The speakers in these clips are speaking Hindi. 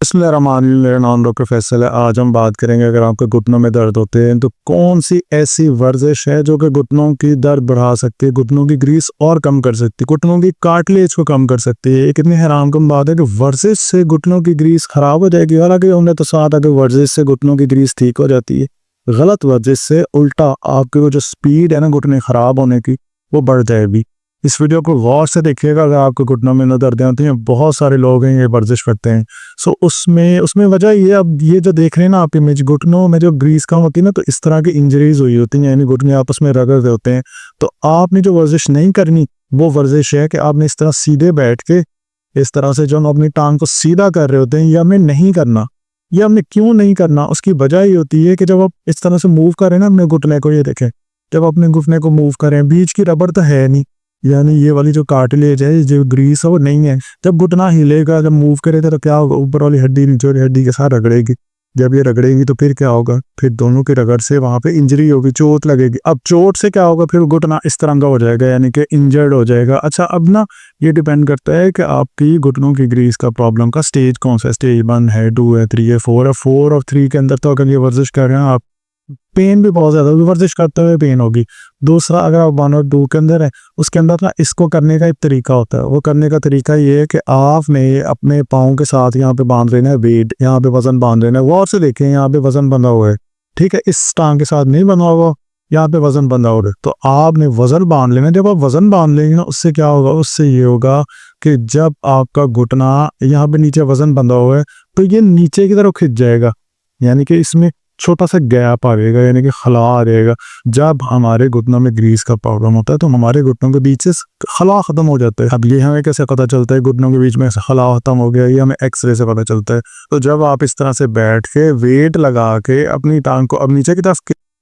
बिस्मिल्लाहिर्रहमानिर्रहीम। मेरा नाम डॉक्टर फैसल है। आज हम बात करेंगे, अगर आपके घुटनों में दर्द होते हैं तो कौन सी ऐसी वर्जिश है जो कि घुटनों की दर्द बढ़ा सकती है, घुटनों की ग्रीस और कम कर सकती है, घुटनों की कार्टिलेज को कम कर सकती है। ये कितनी हैरानकुन बात है कि वर्जिश से घुटनों की ग्रीस खराब हो जाएगी। हालांकि हमने तो साथ आगे वर्जिश से घुटनों की ग्रीस ठीक हो जाती है। गलत वर्जिश से उल्टा आपकी वो जो स्पीड है ना घुटने खराब होने की, वो बढ़ जाएगी। इस वीडियो को गौर से देखिएगा। अगर आपके घुटनों में न दर्द होती हैं, बहुत सारे लोग हैं ये वर्जिश करते हैं। सो उसमें उसमें वजह ये, अब ये जो देख रहे हैं ना आप इमेज, घुटनों में जो ग्रीस कम होती है ना, तो इस तरह की इंजरीज हुई होती हैं, यानी घुटने आपस में रगड़ रहे होते हैं। तो आपने जो वर्जिश नहीं करनी, वो वर्जिश है कि आपने इस तरह सीधे बैठ के, इस तरह से जो हम अपनी टांग को सीधा कर रहे होते हैं, ये हमने नहीं करना। ये हमने क्यों नहीं करना, उसकी वजह ये होती है कि जब आप इस तरह से मूव करें ना अपने घुटने को, ये देखें, जब अपने घुटने को मूव करें, बीच की रबड़ तो है नहीं, यानी ये वाली जो कार्टिलेज है, जो ग्रीस है, वो नहीं है। जब घुटना हिलेगा, जब मूव करेगा, तो क्या होगा, ऊपर वाली हड्डी नीचे वाली हड्डी के साथ रगड़ेगी। जब ये रगड़ेगी तो फिर क्या होगा, फिर दोनों की रगड़ से वहां पे इंजरी होगी, चोट लगेगी। अब चोट से क्या होगा, फिर घुटना इस तरह का हो जाएगा, यानी कि इंजर्ड हो जाएगा। अच्छा, अब ना ये डिपेंड करता है कि आपकी घुटनों की ग्रीस का प्रॉब्लम का स्टेज कौन सा है। स्टेज 1 है, 2 है, 3 है, 4 है। 4 और 3 के अंदर तो अगर ये वर्जिश कर रहे हैं आप, पेन भी बहुत ज़्यादा वर्जिश करते हुए पेन होगी। दूसरा, अगर आप 1 और 2 के अंदर है, उसके अंदर ना इसको करने का एक तरीका होता है। वो करने का तरीका ये है कि आपने अपने पाँव के साथ यहाँ पे बांध लेना है वेट, यहाँ पे वजन बांध लेना है। वो और से देखें, यहाँ पे वजन बंधा हुआ है, ठीक है, इस टांग के साथ नहीं बंधा हुआ, यहाँ पे वजन बंधा हुआ है। तो आपने वजन बांध लेना। जब आप वजन बांध लेंगे ना, उससे क्या होगा, उससे ये होगा कि जब आपका घुटना, यहाँ पे नीचे वजन बंधा हुआ है, तो ये नीचे की तरफ खिंच जाएगा, यानी कि इसमें छोटा सा गैप आ जाएगा, यानी कि खला आ जाएगा। जब हमारे घुटनों में ग्रीस का प्रॉब्लम होता है तो हमारे घुटनों के बीच से खला खत्म हो जाता है। अब ये हमें कैसे पता चलता है घुटनों के बीच में खला खत्म हो गया, ये हमें एक्सरे से पता चलता है। तो जब आप इस तरह से बैठ के वेट लगा के अपनी टांग को अब नीचे की तरफ,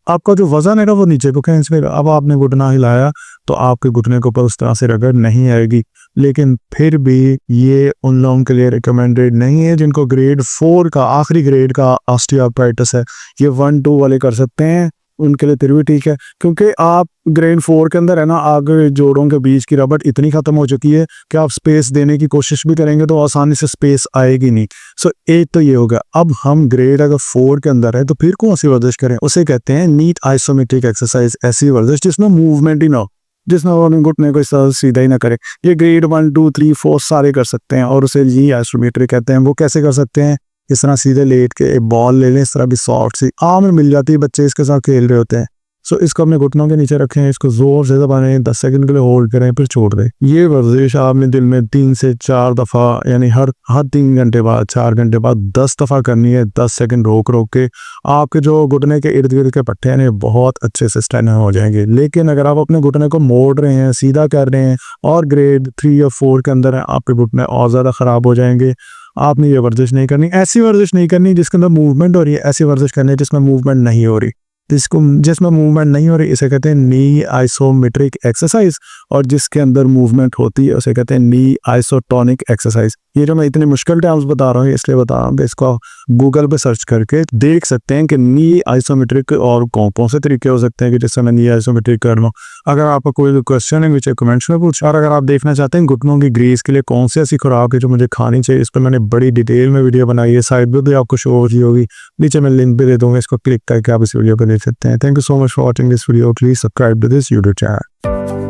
आपका जो वजन है ना वो नीचे को खींच लेगा। अब आपने घुटना हिलाया तो आपके घुटने के ऊपर उस तरह से रगड़ नहीं आएगी। लेकिन फिर भी ये उन लोगों के लिए रिकमेंडेड नहीं है जिनको ग्रेड 4 का, आखिरी ग्रेड का ऑस्टियोआर्थराइटिस है। ये 1-2 वाले कर सकते हैं, उनके लिए फिर भी ठीक है, क्योंकि आप ग्रेड 4 के अंदर है ना, आगे जोड़ों के बीच की रबड़ इतनी खत्म हो चुकी है कि आप स्पेस देने की कोशिश भी करेंगे तो आसानी से स्पेस आएगी नहीं। सो एक तो ये होगा। अब हम ग्रेड अगर 4 के अंदर है तो फिर कौन सी वर्जिश करें, उसे कहते हैं नीट आइसोमेट्रिक एक्सरसाइज। ऐसी वर्जिश जिसमें मूवमेंट ही ना हो, जिसमें वो घुटने को इस तरह सीधा ही ना करे। ये ग्रेड 1, 2, 3, 4 सारे कर सकते हैं, और उसे ये आइसोमेट्रिक कहते हैं। वो कैसे कर सकते हैं, इस तरह सीधे लेट के एक बॉल ले लें, इस तरह भी सॉफ्ट सी आम में मिल जाती है, बच्चे इसके साथ खेल रहे होते हैं। सो इसको अपने घुटनों के नीचे रखें, इसको जोर से दबाएं, 10 सेकंड के लिए होल्ड करें, फिर छोड़ दें। ये वर्जिश आपने दिन में 3 से 4 दफ़ा, यानी हर 3 घंटे बाद, 4 घंटे बाद 10 दफ़ा करनी है। 10 सेकंड रोक रोक के आपके जो घुटने के इर्द गिर्द के पट्टे हैं बहुत अच्छे से स्ट्रेन हो जाएंगे। लेकिन अगर आप अपने घुटने को मोड़ रहे हैं, सीधा कर रहे हैं, और ग्रेड 3 या 4 के अंदर है, आपके घुटने और ज़्यादा ख़राब हो जाएंगे। आपने ये वर्जिश नहीं करनी। ऐसी वर्जिश नहीं करनी जिसके अंदर मूवमेंट हो रही है, ऐसी वर्जिश करनी है जिसमें मूवमेंट नहीं हो रही। जिसमें मूवमेंट नहीं हो रही इसे कहते हैं नी आइसोमेट्रिक एक्सरसाइज, और जिसके अंदर मूवमेंट होती है उसे कहते हैं नी आइसोटोनिक एक्सरसाइज। ये जो मैं इतने मुश्किल टर्म्स बता रहा हूँ इसलिए बता रहा हूँ, इसको गूगल पे सर्च करके देख सकते हैं कि नी आइसोमेट्रिक और कौन से तरीके हो सकते हैं कि जिससे मैं नी आइसोमेट्रिक कर लूँ। अगर आपका कोई क्वेश्चन है नीचे कमेंट्स में पूछ, और अगर आप देखना चाहते हैं घुटनों की ग्रीस के लिए कौन सी ऐसी खुराक है जो मुझे खानी चाहिए, इस पर मैंने बड़ी डिटेल में वीडियो बनाई है, साइड पर भी आपको शो हो रही होगी, नीचे मैं लिंक भी दे दूंगा, इसको क्लिक करके आप इस वीडियो को देख सकते हैं। Thank you so much for watching this video. Please subscribe to this YouTube channel.